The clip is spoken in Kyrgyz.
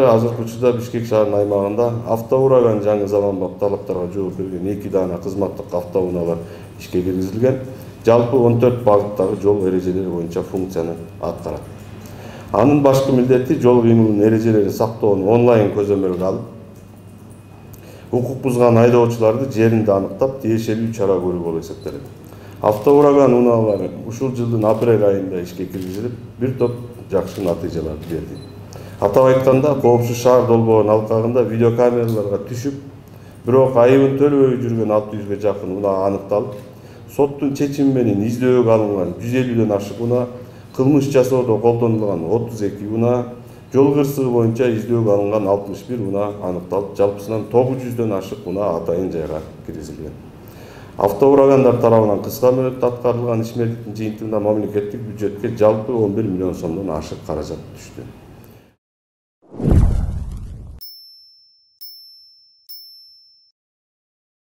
Азыркы учурда Бишкек шаарынын аймагында автоураган жаңы заманбап талаптарга жооп берген 2 дана кызматтык автоунаалар ишке киргизилген. Жалпы 14 багыттагы жол эрежелери боюнча функцияны аткарат. Анын башкы милдети жол кыймылынын эрежелерин сактоону онлайн көзөмөлгө алып, укук бузган айдоочуларды жеринде аныктап, тиешелүү чара көрүү болуп эсептелет. Автоураган унаалары ушул жылдын апрель айында ишке киргизилип, бир топ жакшы натыйжаларды берди. Атап айтканда, коопсуз шаар долбоонун алкагында видеокамераларга түшүп, бирок айыбын төлөбөй жүргөн 600ге жакын унаа аныкталып, соттун чечими менен издөөгө алынган 150ден ашык унаа, кылмыш жасоодо колдонулган 32 унаа, жол кырсыгы боюнча издөөгө алынган 61 унаа аныкталып, жалпысынан 900ден ашык унаа атайын жайга киргизилген. Автоурагандар тарабынан кыска мөөнөттө аткарылган ишмердиктин жыйынтыгында мамлекеттик бюджетке жалпы 11 миллион сомдон ашык каражат түштү.